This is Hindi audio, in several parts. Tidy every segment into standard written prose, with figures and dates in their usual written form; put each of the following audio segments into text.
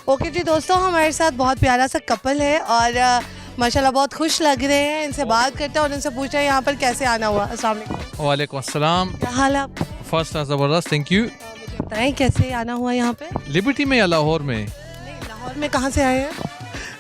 ओके जी दोस्तों, हमारे साथ बहुत प्यारा सा कपल है और माशाल्लाह बहुत खुश लग रहे हैं। इनसे बात करते हैं और इनसे पूछते हैं यहाँ पर कैसे आना हुआ। अस्सलाम वालेकुम। वालेकुम अस्सलाम। क्या हाल है आपका? फर्स्ट क्लास ज़बरदस्त, थैंक यू। मुझे बताएं कैसे आना हुआ यहाँ पे? लिबर्टी में या लाहौर में? नहीं, लाहौर में कहाँ से आए हैं?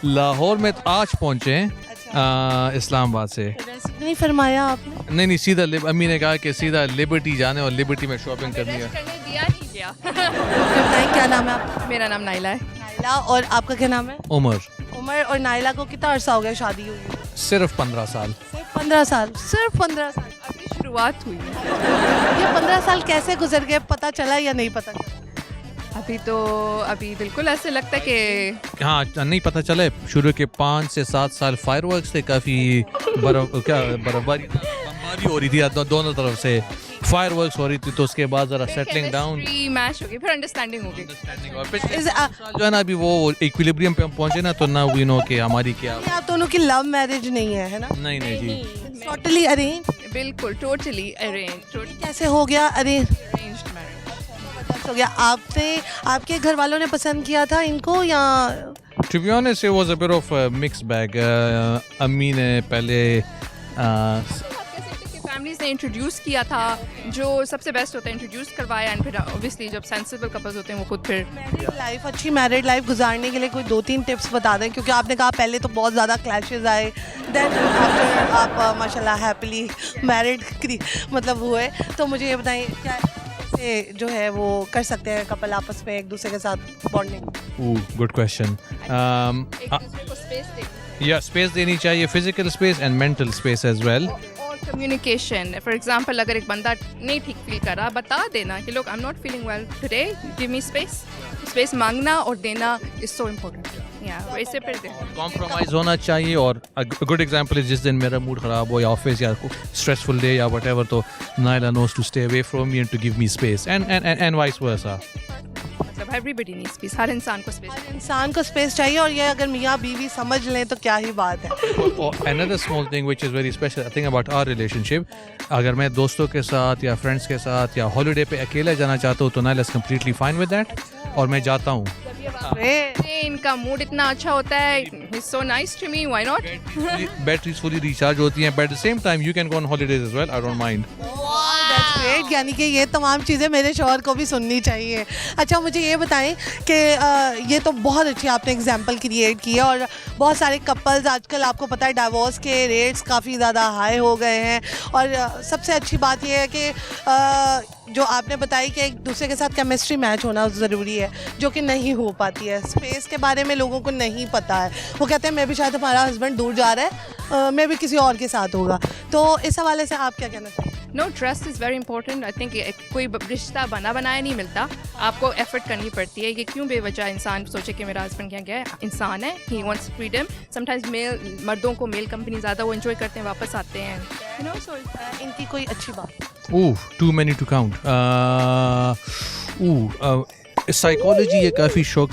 लाहौर में तो आज पहुँचे हैं, अच्छा, इस्लामाबाद से। रेसिपी नहीं फरमाया आपने? नहीं सीधा अम्मी ने कहा कि सीधा लिबर्टी जाने और लिबर्टी में शॉपिंग करनी है। दिया नहीं गया। मुझे बताएं क्या नाम है आपका? मेरा नाम नाइला है। नाइला। और आपका क्या नाम है? उमर उमर। और नाइला को कितना अरसा हो गया शादी हुई है? सिर्फ 15 साल। सिर्फ 15 साल? सिर्फ 15 साल? अभी शुरुआत हुई है। ये 15 साल कैसे गुजर गए, पता चला या नहीं पता चला? अभी बिल्कुल ऐसे लगता है कि हाँ, नहीं पता चला है। शुरू के 5 से 7 साल फायरवर्क्स थे, काफ़ी बर्फबारी हो रही थी दोनों तरफ से, फायरवर्क्स हो रही थी। तो उसके बाद ज़रा सेटलिंग डाउन, मैच हो गई, फिर अंडरस्टैंडिंग हो गई। और पिछले साल जो है ना, अभी वो इक्विलिब्रियम पे हम पहुंचे ना, तो ना वी नो कि हमारी क्या। आप दोनों की लव मैरिज नहीं है ना? नहीं जी, टोटली अरेंज? बिल्कुल टोटली अरेंज कैसे हो गया अरेंज? Arranged marriage. हो गया। आपके घर वालों ने पसंद किया था इनको या? To be honest, it was a bit of a mixed bag. अम्मी ने पहले फैमिलीज ने इंट्रोड्यूस किया था, जो सबसे बेस्ट होता है इंट्रोड्यूस करवाया, एंड फिर ऑब्वियसली जब सेंसिबल कपल्स होते हैं वो खुद फिर लाइफ अच्छी मैरिड लाइफ गुजारने के लिए कोई 2-3 टिप्स बता दें, क्योंकि आपने कहा पहले तो बहुत ज़्यादा क्लैशेस आए, देन आफ्टर आप माशाल्लाह हैप्पीली मैरिड मतलब हुए। तो मुझे ये बताएं क्या से जो है वो कर सकते हैं कपल आपस में एक दूसरे के साथ बॉन्डिंग? Good question. एक दूसरे को स्पेस देनी या स्पेस देनी चाहिए, physical space and mental space as well. और कम्युनिकेशन। फॉर एग्जांपल अगर एक बंदा नहीं ठीक फील कर रहा, बता देना कि लोग I am not feeling well today, give me space. Space मांगना और देना इज सो इम्पोर्टेंट। या वैसे फिर कॉम्प्रोमाइज होना चाहिए। और गुड एग्जांपल इज जिस दिन मेरा मूड खराब हो या ऑफिस या स्ट्रेसफुल डे या व्हाटएवर, तो Naila knows to stay away from me and to give me space and vice versa. मतलब एवरीबॉडी नीड्स स्पेस, हर इंसान को स्पेस। इंसान को स्पेस चाहिए, और ये अगर मियाँ बीवी समझ लें तो क्या ही बात है। Another small thing which is very special I think about our relationship, अगर मैं दोस्तों के साथ या फ्रेंड्स के साथ या हॉलिडे पे अकेले जाना चाहता हूँ तो Naila is completely fine with that, और मैं जाता हूँ। इनका मूड इतना अच्छा होता है, he's so nice to me, why not? Batteries fully recharge होती हैं, but at the same time you can go on holidays as well, I don't mind. That's great, यानी कि ये तमाम चीज़ें मेरे शौहर को भी सुननी चाहिए। अच्छा, मुझे ये बताएं कि ये तो बहुत अच्छी आपने एग्जांपल क्रिएट की है, और बहुत सारे कपल्स आजकल आपको पता है डाइवोर्स के रेट्स काफ़ी ज़्यादा हाई हो गए हैं, और सबसे अच्छी बात ये है कि जो आपने बताई कि एक दूसरे के साथ केमिस्ट्री मैच होना ज़रूरी है, जो कि नहीं हो पाती है। स्पेस के बारे में लोगों को नहीं पता है, वो कहते हैं मैं भी शायद हमारा हस्बैंड दूर जा रहा है, मैं भी किसी और के साथ होगा। तो इस हवाले से आप क्या कहना चाहेंगे? No, trust is very important. I think कोई रिश्ता बना बनाया नहीं मिलता, आपको एफर्ट करनी पड़ती है। कि क्यों बेवजह इंसान सोचे कि मेरा हस्बैंड क्या है, इंसान है, he wants freedom. Sometimes मर्दों को मेल कंपनी ज़्यादा वो एंजॉय करते हैं, वापस आते हैं, you know, so इनकी कोई अच्छी बात? Too many to count. Psychology ये काफ़ी शौक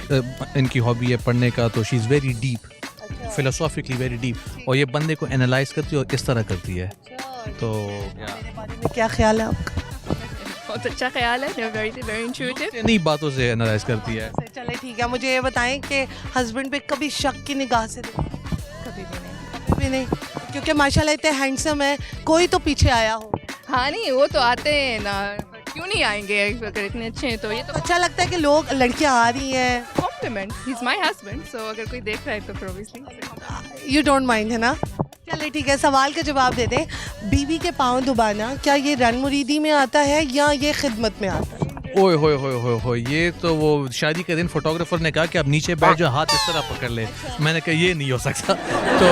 इनकी हॉबी है पढ़ने का, तो she is very deep, philosophically very deep, और ये बंदे को एनालाइज करती है और इस तरह करती है। तो मेरे बारे में क्या ख्याल है आपका? बहुत अच्छा ख्याल है, very intuitive. नई बातों से एनालाइज करती है। चले ठीक है, मुझे ये बताएं कि हस्बैंड पे कभी शक की निगाह से देखा? कभी भी नहीं। कभी भी नहीं, क्योंकि माशाल्लाह इतने हैंडसम है, कोई तो पीछे आया हो। हाँ नहीं, वो तो आते हैं ना, क्यों नहीं आएंगे अगर इतने अच्छे हैं तो। ये तो अच्छा लगता है कि लोग लड़कियां आ रही हैं। Compliment, he is my husband, so अगर कोई देख रहा है तो फिर ऑब्वियसली यू डोंट माइंड, है ना? चलिए ठीक है, सवाल का जवाब दे दें। बीवी के पाँव दबाना क्या ये रन मुरीदी में आता है या ये खिदमत में आता है? ओए होए होए होए होए, ये तो वो शादी के दिन फोटोग्राफर ने कहा कि आप नीचे बैठ जाओ, हाथ इस तरह पकड़ ले। मैंने कहा ये नहीं हो सकता। तो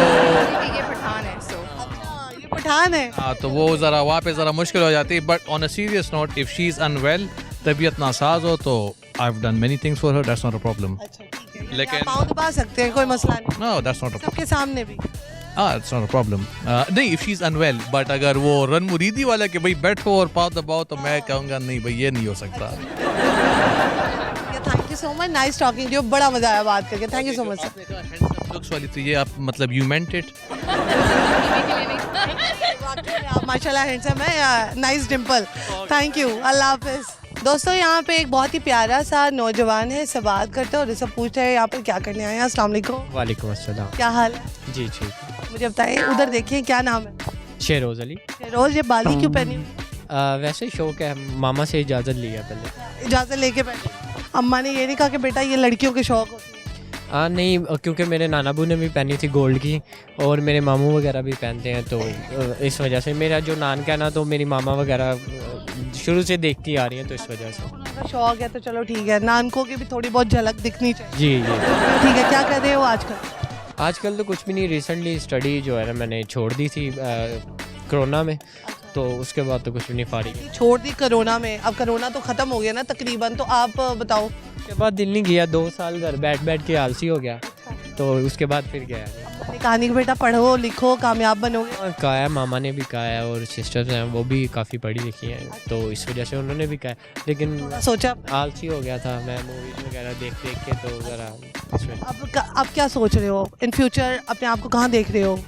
ये पठान है, सो ये पठान है। हाँ, तो वो ज़रा वहाँ पे ज़रा मुश्किल हो जाती है। But on a serious note, if she is unwell, तबीयत नासाज हो, तो I have done many things for her, that's not a problem. अच्छा ठीक है, लेकिन पाँव दबा सकते हैं, कोई मसला नहीं, नो दैट्स नॉट अ सबके सामने भी। It's not a problem. नहीं, if she is unwell, but अगर वो रन मुरीदी वाला कि भाई बैठो और पाँव दबाओ, तो मैं कहूँगा नहीं भाई, ये नहीं हो सकता। Thank you so much, nice talking to you, बड़ा मजा आया बात करके, थैंक यू सो मच। आपने कहा हैंडसम लुक्स वाली, तो ये आप मतलब यू मेंट इट। माशाल्लाह हैंडसम है, नाइस डिंपल, थैंक यू, अल्लाह हाफिज। दोस्तों यहाँ पे एक बहुत ही प्यारा सा नौजवान है, इससे बात करते हैं और इससे पूछते हैं यहाँ पर क्या करने आए हैं। अस्सलाम वालेकुम। वालेकुम अस्सलाम। क्या हाल है? जी ठीक। मुझे बताइए, उधर देखिए क्या नाम है? शेरोज़ अली। रोज ये बाली क्यों पहनी हुई? वैसे ही शौक है, मामा से इजाज़त लिया पहले। इजाज़त लेके बैठी? अम्मा ने ये नहीं कहा कि बेटा ये लड़कियों के शौक होते हैं? नहीं, क्योंकि मेरे नाना बू ने भी पहनी थी गोल्ड की और मेरे मामू वगैरह भी पहनते हैं, तो इस वजह से मेरा जो नान का ना, तो मेरी मामा वगैरह शुरू से देखती आ रही हैं, तो इस वजह से। उनका शौक है तो चलो ठीक है, नानकों की भी थोड़ी बहुत झलक दिखनी चाहिए। जी जी। ठीक है, क्या कर रहे हो आजकल? आजकल तो कुछ भी नहीं, रिसेंटली स्टडी जो है ना मैंने छोड़ दी थी कोरोना में, तो उसके बाद तो कुछ भी नहीं, फारिग। छोड़ दी कोरोना में, अब कोरोना तो ख़त्म हो गया ना तकरीबन, तो आप बताओ। उसके बाद दिल नहीं गया, 2 साल घर बैठ बैठ के आलसी हो गया, तो उसके बाद फिर गया नहीं। अपनी कहानी को बेटा पढ़ो लिखो, कामयाब बनोगे। और कहा है, मामा ने भी कहा है और सिस्टर्स हैं वो भी काफ़ी पढ़ी लिखी हैं, तो इस वजह से उन्होंने भी कहा है, लेकिन सोचा आलसी हो गया था मैं मूवीज़ वगैरह देख देख के, तो ज़रा इसमें। अब क्या सोच रहे हो इन फ्यूचर? अपने आप को कहाँ देख रहे हो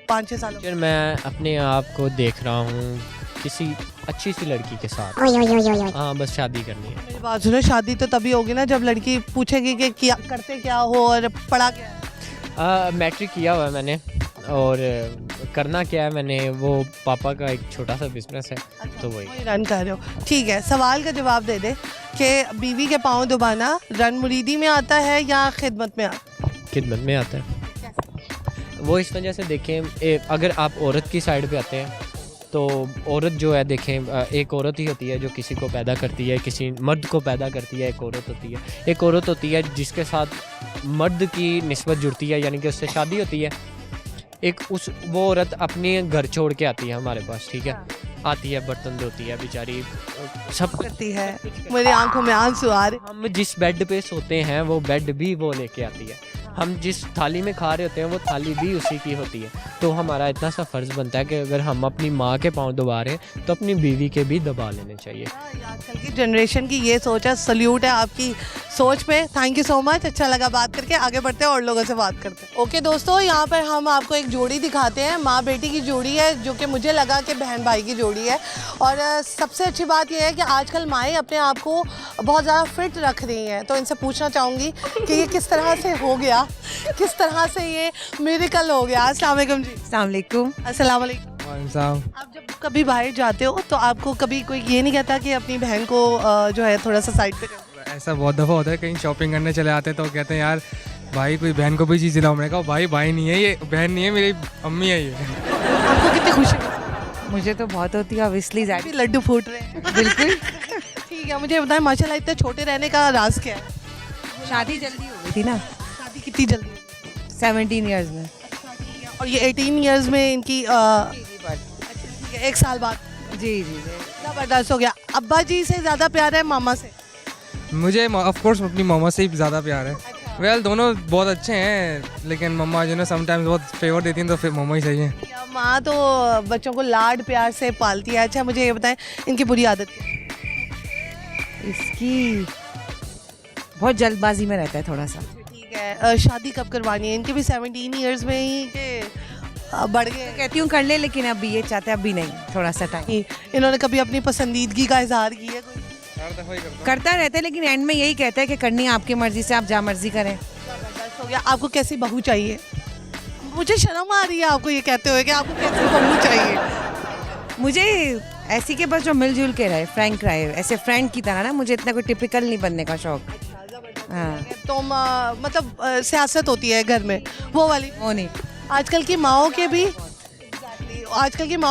5-6 सालों में? फिर मैं अपने आप को देख रहा हूँ किसी अच्छी सी लड़की के साथ। हाँ, बस शादी करनी है। मेरी बात सुनो, शादी तो तभी होगी ना जब लड़की पूछेगी कि क्या करते क्या हो और पढ़ा क्या है। मैट्रिक किया हुआ है मैंने, और करना क्या है मैंने, वो पापा का एक छोटा सा बिजनेस है, तो वही रन कर रहे हो। ठीक है, सवाल का जवाब दे दे कि बीवी के पाँव दबाना रन मुरीदी में आता है या खिदमत में आता है? खिदमत में आता है। वो इस वजह से देखें, अगर आप औरत की साइड पे आते हैं तो औरत जो है, देखें, एक औरत ही होती है जो किसी को पैदा करती है, किसी मर्द को पैदा करती है, एक औरत होती है। एक औरत होती है जिसके साथ मर्द की निस्बत जुड़ती है, यानी कि उससे शादी होती है। वो औरत अपने घर छोड़ के आती है हमारे पास, ठीक है, आती है, बर्तन धोती है बेचारी, सब करती है। मेरी आंखों में आंसू आ रहे। हम जिस बेड पे सोते हैं वो बेड भी वो लेके आती है, हम जिस थाली में खा रहे होते हैं वो थाली भी उसी की होती है। तो हमारा इतना सा फ़र्ज़ बनता है कि अगर हम अपनी माँ के पाँव दबा रहे हैं तो अपनी बीवी के भी दबा लेने चाहिए। आजकल की जनरेशन की ये सोच है, सल्यूट है आपकी सोच पे। थैंक यू सो मच, अच्छा लगा बात करके। आगे बढ़ते हैं और लोगों से बात करते हैं। ओके दोस्तों, यहाँ पर हम आपको एक जोड़ी दिखाते हैं, माँ बेटी की जोड़ी है, जो कि मुझे लगा कि बहन भाई की जोड़ी है। और सबसे अच्छी बात यह है कि आजकल माएँ अपने आप को बहुत ज़्यादा फिट रख रही हैं, तो इनसे पूछना चाहूँगी कि ये किस तरह से हो गया, किस तरह से ये मिरेकल हो गया। अस्सलाम वालेकुम जी। अस्सलाम वालेकुम। अस्सलाम वालेकुम। आप जब कभी बाहर जाते हो तो आपको कभी कोई ये नहीं कहता कि अपनी बहन को जो है थोड़ा सा साइड पे कर? ऐसा बहुत दफ़ा होता है, कहीं शॉपिंग करने चले आते हैं तो कहते हैं यार भाई कोई बहन को भी चीज़ दिलाओ। मैंने कहा भाई नहीं है ये, बहन नहीं है, मेरी अम्मी है ये। आपको कितनी खुशी है? मुझे तो बहुत होती है, ऑब्वियसली ज़ाहिर। अभी लड्डू फूट रहे हैं। बिल्कुल। ठीक है, मुझे बताएं माशाल्लाह इतने छोटे रहने का राज क्या है? शादी जल्दी हो गई थी ना, शादी कितनी जल्दी हुई? 17 ईयर्स में। और ये 18 ईयर्स में इनकी ठीक है, 1 साल बाद जी जी जी। ज़बरदस्त हो गया। अब्बा जी से ज़्यादा प्यार है मामा से? मुझे ऑफ कोर्स अपनी मामा से ही ज़्यादा प्यार है। वेल दोनों बहुत अच्छे हैं, लेकिन मम्मा जो है समटाइम्स बहुत फेवर देती हैं, तो फिर मम्मा ही सही है। क्या माँ तो बच्चों को लाड प्यार से पालती है। अच्छा मुझे ये बताएं, इनकी बुरी आदत क्या है? इसकी बहुत जल्दबाजी में रहता है थोड़ा सा। ठीक है, शादी कब करवानी है? इनके भी 17 ईयर्स में ही कि बढ़ गए? कहती हूँ कर ले, लेकिन अभी ये चाहते हैं, अभी नहीं, थोड़ा सा टाइम। इन्होंने कभी अपनी पसंदीदगी का इजहार किया कोई? करता रहता है, लेकिन एंड में यही कहता है कि करनी है आपकी मर्जी से, आप जहाँ मर्जी करें। ज़बरदस्त हो गया। आपको कैसी बहू चाहिए? मुझे शर्म आ रही है आपको ये कहते हुए कि आपको कैसी बहू चाहिए। मुझे ऐसी के बस जो मिलजुल के रहे, फ्रैंक रहे, ऐसे फ्रेंड की तरह ना। मुझे इतना कोई टिपिकल नहीं बनने का शौक। हाँ, तो मतलब सियासत होती है घर में, वो वाली वो नहीं। आजकल की माओ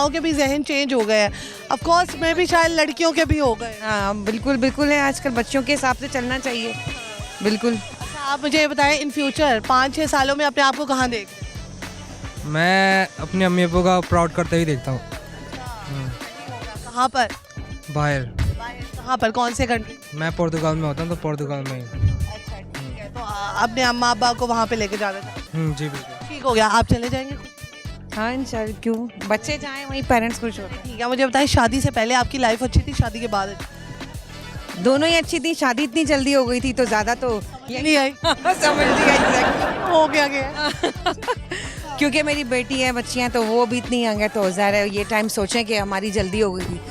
के भी जहन चेंज हो गए हैं। ऑफ कोर्स मैं भी शायद लड़कियों के भी हो गए। हाँ बिल्कुल बिल्कुल है, आजकल बच्चों के हिसाब से चलना चाहिए। बिल्कुल। अच्छा, आप मुझे ये बताएं, इन फ्यूचर 5-6 सालों में अपने आप को कहाँ देख? मैं अपने अम्मी अब्बू का प्राउड करते हुए देखता हूँ। कहाँ पर? बाहर। कहाँ पर? कौन से कंट्री? मैं पुर्तगाल में होता हूँ, तो पुर्तगाल में ही। अच्छा ठीक है, तो अपने अम्मा अब्बा को वहाँ पे लेके जाना था। जी बिल्कुल। ठीक हो गया, आप चले जाएंगे? हाँ इंशाल्लाह, क्यों, बच्चे जाएं वहीं पेरेंट्स खुश होते हैं। ठीक है, मुझे बताएं, शादी से पहले आपकी लाइफ अच्छी थी, शादी के बाद अच्छी? दोनों ही अच्छी थी। शादी इतनी जल्दी हो गई थी तो ज़्यादा तो नहीं आई। समझ लिया exactly। हो गया क्योंकि मेरी बेटी है, बच्चियाँ, तो वो भी इतनी यंग है, तो ज़ाहिर है ये टाइम सोचें कि हमारी जल्दी हो गई थी।